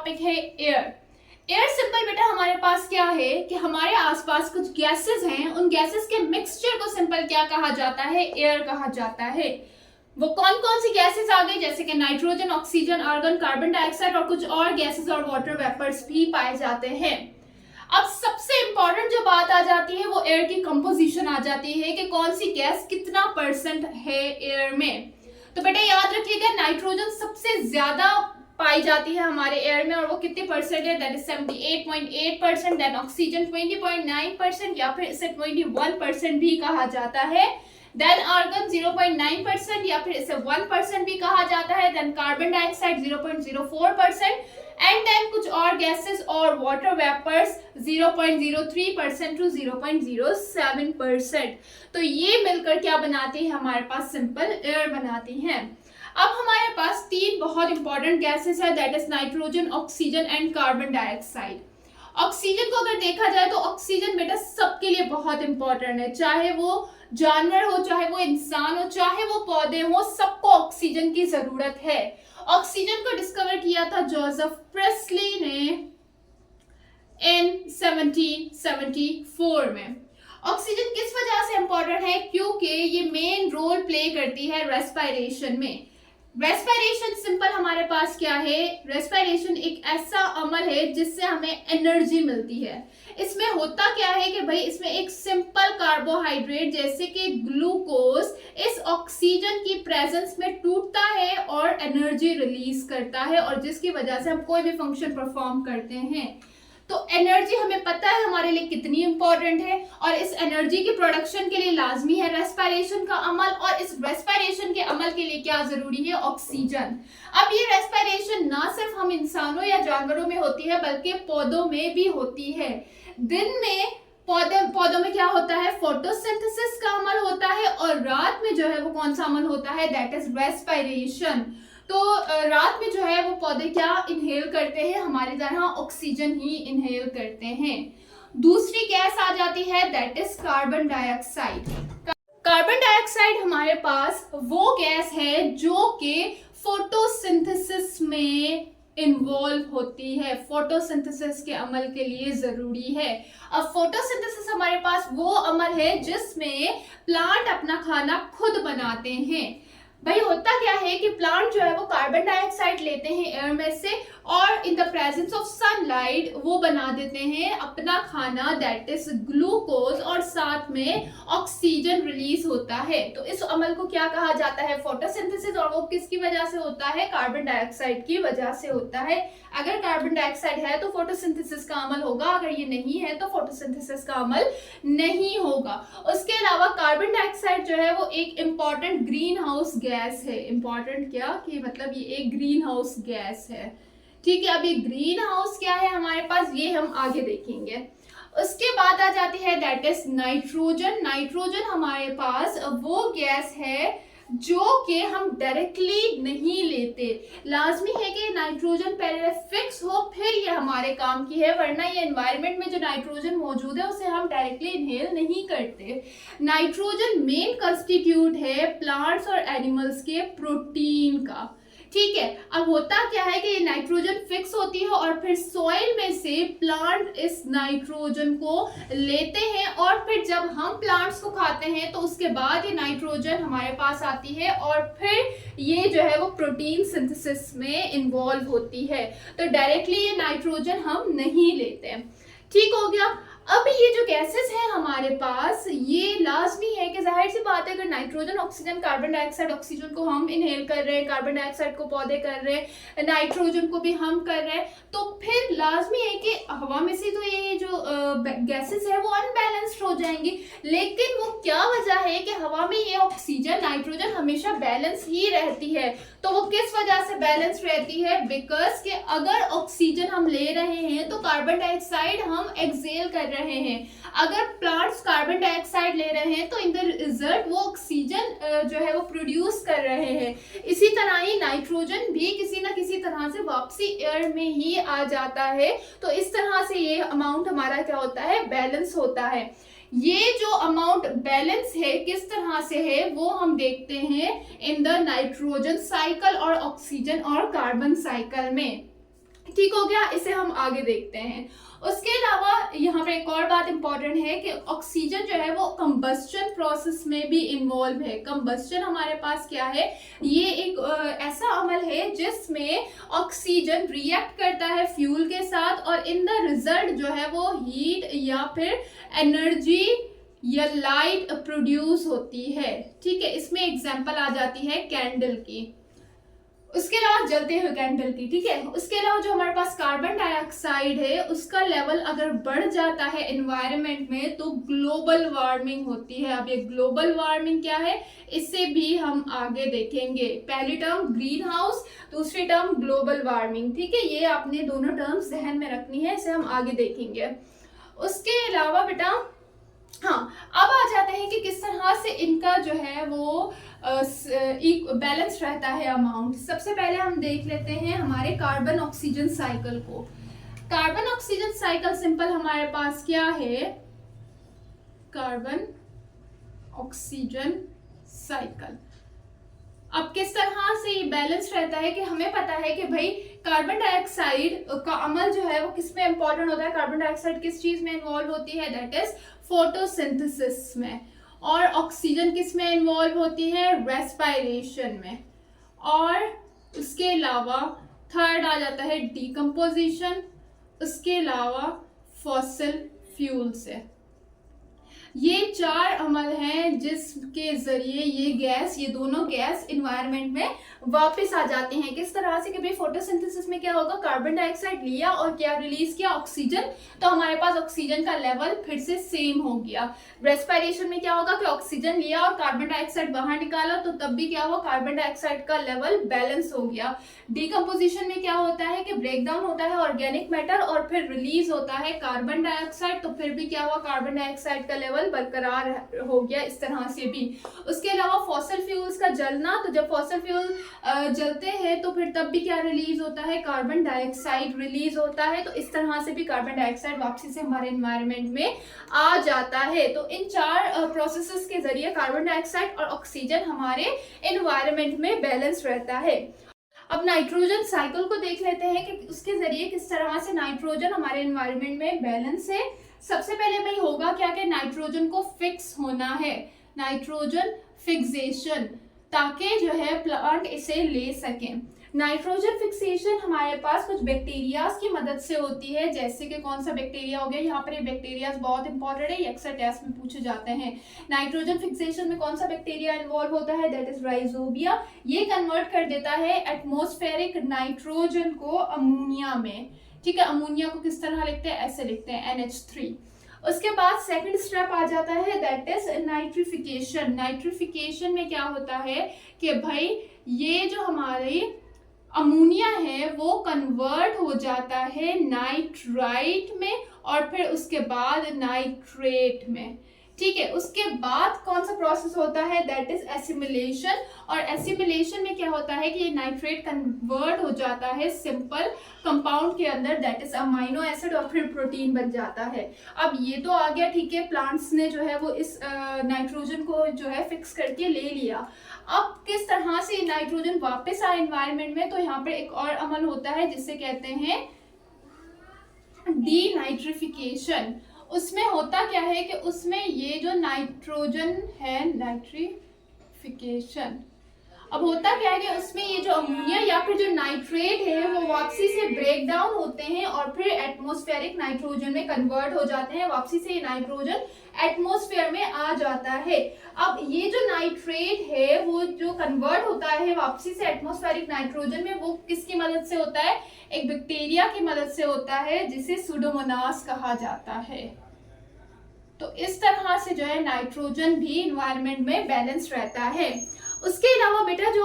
Topic है air. Air simple बेटा हमारे पास क्या है कि हमारे आसपास कुछ गैसेस हैं, उन गैसेस के मिक्सचर को सिंपल क्या कहा जाता है, एयर कहा जाता है। वो कौन कौन सी गैसेस आ गई, जैसे कि nitrogen, oxygen, argon, carbon dioxide और कुछ और गैसेस और वाटर वेपर्स भी पाए जाते हैं। अब सबसे इंपॉर्टेंट जो बात आ जाती है वो एयर की कंपोजिशन आ जाती है कि कौन सी गैस कितना परसेंट है एयर में। तो बेटा याद रखिएगा, नाइट्रोजन सबसे ज्यादा पाई जाती है हमारे एयर में और वो कितने परसेंट है, दैट इज 78.8%। देन ऑक्सीजन 20.9% या फिर इसे 21% भी कहा जाता है। देन आर्गन 0.9% या फिर इसे 1% भी कहा जाता है। Then carbon dioxide 0.04% and then कुछ और गैसेस और वाटर वेपर्स 0.03% टू 0.07%। तो ये मिलकर क्या बनाती है, हमारे पास सिंपल एयर बनाती हैं। अब हमारे पास तीन बहुत इंपॉर्टेंट गैसेस है, that is nitrogen, oxygen and carbon dioxide. Oxygen को अगर देखा जाए तो ऑक्सीजन बेटा सबके लिए बहुत इंपॉर्टेंट है, चाहे वो जानवर हो, चाहे वो इंसान हो, चाहे वो पौधे हो, सबको ऑक्सीजन की जरूरत है। ऑक्सीजन को डिस्कवर किया था जोसेफ प्रेस्ली ने इन 1774 में। ऑक्सीजन किस वजह से इंपॉर्टेंट है, क्योंकि ये मेन रोल प्ले करती है रेस्पिरेशन में। रेस्पिरेशन सिंपल हमारे पास क्या है, रेस्पिरेशन एक ऐसा अमल है जिससे हमें एनर्जी मिलती है। इसमें होता क्या है कि भाई इसमें एक सिंपल कार्बोहाइड्रेट जैसे कि ग्लूकोज इस ऑक्सीजन की प्रेजेंस में टूटता है और एनर्जी रिलीज करता है, और जिसकी वजह से हम कोई भी फंक्शन परफॉर्म करते हैं। तो एनर्जी हमें पता है हमारे लिए कितनी इंपॉर्टेंट है, और इस एनर्जी की प्रोडक्शन के लिए लाजमी है रेस्पिरेशन का अमल, और इस रेस्पिरेशन के अमल के लिए क्या जरूरी है, ऑक्सीजन। अब ये रेस्पिरेशन ना सिर्फ हम इंसानों या जानवरों में होती है बल्कि पौधों में भी होती है। दिन में पौधों में क्या होता है, फोटोसिंथेसिस का अमल होता है, और रात में जो है वो कौन सा अमल होता है, दैट इज रेस्पिरेशन। तो रात में जो है वो पौधे क्या इनहेल करते हैं, हमारी तरह ऑक्सीजन ही इनहेल करते हैं। दूसरी गैस आ जाती है that is carbon dioxide. Carbon dioxide हमारे पास वो गैस है जो कि फोटोसिंथेसिस में इन्वॉल्व होती है, फोटोसिंथेसिस के अमल के लिए जरूरी है। अब फोटोसिंथेसिस हमारे पास वो अमल है जिसमें प्लांट अपना खाना खुद बनाते हैं। भाई होता क्या है कि प्लांट जो है वो कार्बन डाइऑक्साइड लेते हैं एयर में से, और in the presence of sunlight वो बना देते हैं अपना खाना, दैट इज ग्लूकोज, और साथ में ऑक्सीजन रिलीज होता है। तो इस अमल को क्या कहा जाता है, फोटोसिंथेसिस, और वो किसकी वजह से होता है, कार्बन डाइऑक्साइड की वजह से होता है। अगर कार्बन डाइऑक्साइड है तो फोटोसिंथेसिस का अमल होगा, अगर ये नहीं है तो फोटोसिंथेसिस का अमल नहीं होगा। उसके अलावा कार्बन डाइऑक्साइड जो है वो एक इंपॉर्टेंट ग्रीन हाउस गैस है। इंपॉर्टेंट क्या कि मतलब ये एक ग्रीन हाउस गैस है, ठीक है। अब ये ग्रीन हाउस क्या है हमारे पास, ये हम आगे देखेंगे। उसके बाद आ जाती है दैट इज नाइट्रोजन। नाइट्रोजन हमारे पास वो गैस है जो कि हम डायरेक्टली नहीं लेते। लाजमी है कि नाइट्रोजन पहले फिक्स हो फिर ये हमारे काम की है, वरना ये एनवायरनमेंट में जो नाइट्रोजन मौजूद है उसे हम डायरेक्टली इनहेल नहीं करते। नाइट्रोजन मेन कंस्टिट्यूट है प्लांट्स और एनिमल्स के प्रोटीन का, ठीक है। अब होता क्या है कि ये नाइट्रोजन फिक्स होती है और फिर सॉइल में से प्लांट इस नाइट्रोजन को लेते हैं, और फिर जब हम प्लांट्स को खाते हैं तो उसके बाद ये नाइट्रोजन हमारे पास आती है और फिर ये जो है वो प्रोटीन सिंथेसिस में इन्वॉल्व होती है। तो डायरेक्टली ये नाइट्रोजन हम नहीं लेते, ठीक हो गया। अब ये जो गैसेस हैं हमारे पास, ये लाजमी है कि जाहिर सी बात है अगर nitrogen, oxygen, carbon dioxide, oxygen को हम इनहेल कर रहे हैं, कार्बन डाइऑक्साइड को पौधे कर रहे हैं, नाइट्रोजन को भी हम कर रहे हैं, तो फिर लाजमी है कि हवा में से तो ये जो गैसेस है वो अनबैलेंस्ड हो जाएंगी। लेकिन वो क्या वजह है कि हवा में ये ऑक्सीजन, नाइट्रोजन हमेशा बैलेंस ही रहती है। तो वो किस वजह से बैलेंस रहती है, बिकॉज कि अगर ऑक्सीजन हम ले रहे हैं तो कार्बन डाइऑक्साइड हम एक्सहेल कर रहे हैं। अगर प्लांट्स कार्बन डाइऑक्साइड ले रहे हैं तो इन द रिजल्ट वो ऑक्सीजन जो है वो प्रोड्यूस कर रहे हैं। इसी तरह ही नाइट्रोजन भी किसी ना किसी तरह से वापसी एयर में ही आ जाता है। तो इस तरह से ये अमाउंट हमारा क्या होता है, बैलेंस होता है। ये जो अमाउंट बैलेंस है किस तरह से है वो हम देखते हैं इन द नाइट्रोजन साइकिल और ऑक्सीजन और कार्बन साइकिल में। ठीक हो गया, इसे हम आगे देखते हैं। उसके अलावा यहाँ पर एक और बात इंपॉर्टेंट है कि ऑक्सीजन जो है वो कंबस्टन प्रोसेस में भी इन्वॉल्व है। कंबस्टन हमारे पास क्या है, ये एक ऐसा अमल है जिसमें ऑक्सीजन रिएक्ट करता है फ्यूल के साथ और इन द रिजल्ट जो है वो हीट या फिर एनर्जी या लाइट प्रोड्यूस होती है। ठीक है, इसमें एग्जांपल आ जाती है कैंडल की, उसके अलावा जलते हुए कैंडल की। ठीक है, उसके अलावा जो हमारे पास कार्बन डाइऑक्साइड है उसका लेवल अगर बढ़ जाता है एनवायरनमेंट में तो ग्लोबल वार्मिंग होती है। अब ये ग्लोबल वार्मिंग क्या है, इससे भी हम आगे देखेंगे। पहली टर्म ग्रीन हाउस, दूसरी टर्म ग्लोबल वार्मिंग। ठीक है, ये आपने दोनों टर्म्स ध्यान में रखनी है, इसे हम आगे देखेंगे। उसके अलावा बेटा हाँ, अब आ जाते हैं कि किस तरह से इनका जो है वो बैलेंस रहता है अमाउंट। सबसे पहले हम देख लेते हैं हमारे कार्बन ऑक्सीजन साइकिल को। कार्बन ऑक्सीजन साइकिल सिंपल हमारे पास क्या है, कार्बन ऑक्सीजन साइकिल। अब किस तरह से ये बैलेंस रहता है कि हमें पता है कि भाई कार्बन डाइऑक्साइड का अमल जो है वो किस में इंपॉर्टेंट होता है, कार्बन डाइऑक्साइड किस चीज में इन्वॉल्व होती है, दैट इज फोटोसिंथेसिस में। और ऑक्सीजन किस में इन्वॉल्व होती है, रेस्पायरेशन में। और उसके अलावा थर्ड आ जाता है डिकम्पोजिशन, उसके अलावा फॉसिल फ्यूल से। ये चार अमल हैं जिसके जरिए ये गैस, ये दोनों गैस इन्वायरमेंट में वापस आ जाते हैं। किस तरह से कि भाई फोटोसिंथेसिस में क्या होगा, कार्बन डाइऑक्साइड लिया और क्या रिलीज किया, ऑक्सीजन, तो हमारे पास ऑक्सीजन का लेवल फिर से सेम हो गया। रेस्पिरेशन में क्या होगा कि ऑक्सीजन लिया और कार्बन डाइऑक्साइड बाहर निकाला तो तब भी क्या हुआ, कार्बन डाइऑक्साइड का लेवल बैलेंस हो गया। डिकम्पोजिशन में क्या होता है कि ब्रेकडाउन होता है ऑर्गेनिक मैटर और फिर रिलीज होता है कार्बन डाइऑक्साइड, तो फिर भी क्या हुआ, कार्बन डाइऑक्साइड का लेवल बरकरार हो गया। इस तरह से भी। उसके अलावा फॉसिल फ्यूल्स का जलना, तो जब फॉसिल फ्यूल जलते हैं तो फिर तब भी क्या रिलीज होता है, कार्बन डाइऑक्साइड रिलीज होता है। तो इस तरह से भी कार्बन डाइऑक्साइड वापसी से हमारे एनवायरनमेंट में आ जाता है। तो इन चार प्रोसेसेस के जरिए कार्बन डाइऑक्साइड और ऑक्सीजन हमारे एनवायरनमेंट में बैलेंस रहता है। अब नाइट्रोजन साइकिल को देख लेते हैं कि उसके जरिए किस तरह से नाइट्रोजन हमारे एनवायरनमेंट में बैलेंस है। सबसे पहले भाई होगा क्या कि नाइट्रोजन को फिक्स होना है, नाइट्रोजन फिक्सेशन, ताकि जो है प्लांट इसे ले सके। नाइट्रोजन फिक्सेशन हमारे पास कुछ बैक्टीरियाज की मदद से होती है, जैसे कि कौन सा बैक्टीरिया हो गया, यहाँ पर ये बैक्टीरियाज बहुत इंपॉर्टेंट है, ये अक्सर टेस्ट में पूछे जाते हैं। नाइट्रोजन फिक्सेशन में कौन सा बैक्टीरिया इन्वॉल्व होता है, दैट इज राइजोबिया। ये कन्वर्ट कर देता है एटमॉस्फेरिक नाइट्रोजन को अमोनिया में। ठीक है, अमोनिया को किस तरह लिखते हैं, ऐसे लिखते हैं NH3। उसके बाद सेकंड स्टेप आ जाता है दैट इज नाइट्रिफिकेशन। नाइट्रिफिकेशन में क्या होता है कि भाई ये जो हमारी अमोनिया है वो कन्वर्ट हो जाता है नाइट्राइट में और फिर उसके बाद नाइट्रेट में। ठीक है, उसके बाद कौन सा प्रोसेस होता है, दैट इज एसिमिलेशन। और एसिमिलेशन में क्या होता है कि ये नाइट्रेट कन्वर्ट हो जाता है सिंपल कंपाउंड के अंदर, दैट इज अमाइनो एसिड, और फिर प्रोटीन बन जाता है। अब ये तो आ गया, ठीक है, प्लांट्स ने जो है वो इस नाइट्रोजन को जो है फिक्स करके ले लिया। अब किस तरह से नाइट्रोजन वापस आए एनवायरनमेंट में, तो यहाँ पर एक और अमल होता है जिसे कहते हैं डीनाइट्रिफिकेशन। उसमें होता क्या है कि उसमें ये जो नाइट्रोजन है, नाइट्रिफिकेशन, अब होता क्या है कि उसमें ये जो अमोनिया या फिर जो नाइट्रेट है वो वापसी से ब्रेक डाउन होते हैं और फिर एटमॉस्फेरिक नाइट्रोजन में कन्वर्ट हो जाते हैं। वापसी से ये नाइट्रोजन एटमॉस्फेयर में आ जाता है। अब ये जो नाइट्रेट है वो जो कन्वर्ट होता है वापसी से एटमॉस्फेरिक नाइट्रोजन में, वो किसकी मदद से होता है, एक बैक्टीरिया की मदद से होता है जिसे सुडोमोनास कहा जाता है। तो इस तरह से जो है नाइट्रोजन भी एनवायरनमेंट में बैलेंस रहता है। उसके अलावा बेटा जो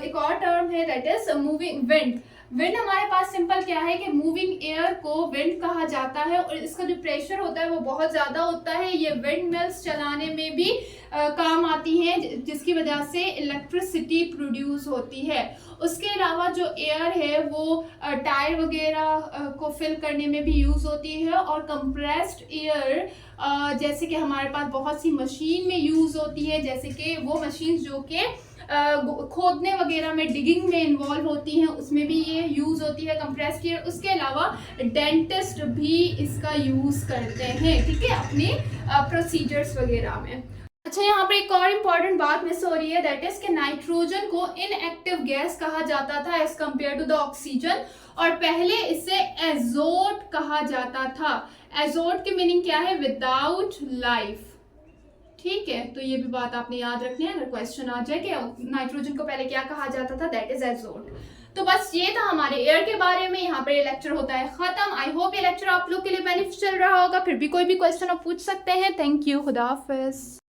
एक और टर्म है that is moving wind. Wind हमारे पास सिंपल क्या है कि मूविंग एयर को विंड कहा जाता है और इसका जो प्रेशर होता है वो बहुत ज़्यादा होता है। ये विंड मिल्स चलाने में भी काम आती हैं, जिसकी वजह से इलेक्ट्रिसिटी प्रोड्यूस होती है। उसके अलावा जो एयर है वो टायर वगैरह को फिल करने में भी यूज़ होती है। और कंप्रेस्ड एयर जैसे कि हमारे पास बहुत सी मशीन में यूज़ होती है, जैसे कि वो मशीन जो कि खोदने वगैरह में, डिगिंग में इन्वॉल्व होती हैं, उसमें भी ये यूज़ होती है कंप्रेस्ड एयर। उसके अलावा डेंटिस्ट भी इसका यूज़ करते हैं, ठीक है, अपने प्रोसीजर्स वगैरह में। अच्छा, यहाँ पर एक और इम्पॉर्टेंट बात मिस हो रही है, दैट इज कि नाइट्रोजन को इनएक्टिव गैस कहा जाता था as compare to the oxygen, और पहले इसे एजोट कहा जाता था। एजोट की मीनिंग क्या है? Without life. ठीक है, तो ये भी बात आपने याद रखनी है अगर क्वेश्चन आ जाए कि नाइट्रोजन को पहले क्या कहा जाता था, दैट इज एजोट। तो बस ये था हमारे एयर के बारे में। यहाँ पर ये लेक्चर होता है खत्म। आई होप ये लेक्चर आप लोग के लिए बेनिफिशियल रहा होगा। फिर भी कोई भी क्वेश्चन आप पूछ सकते हैं। थैंक यू, खुदा हाफिज।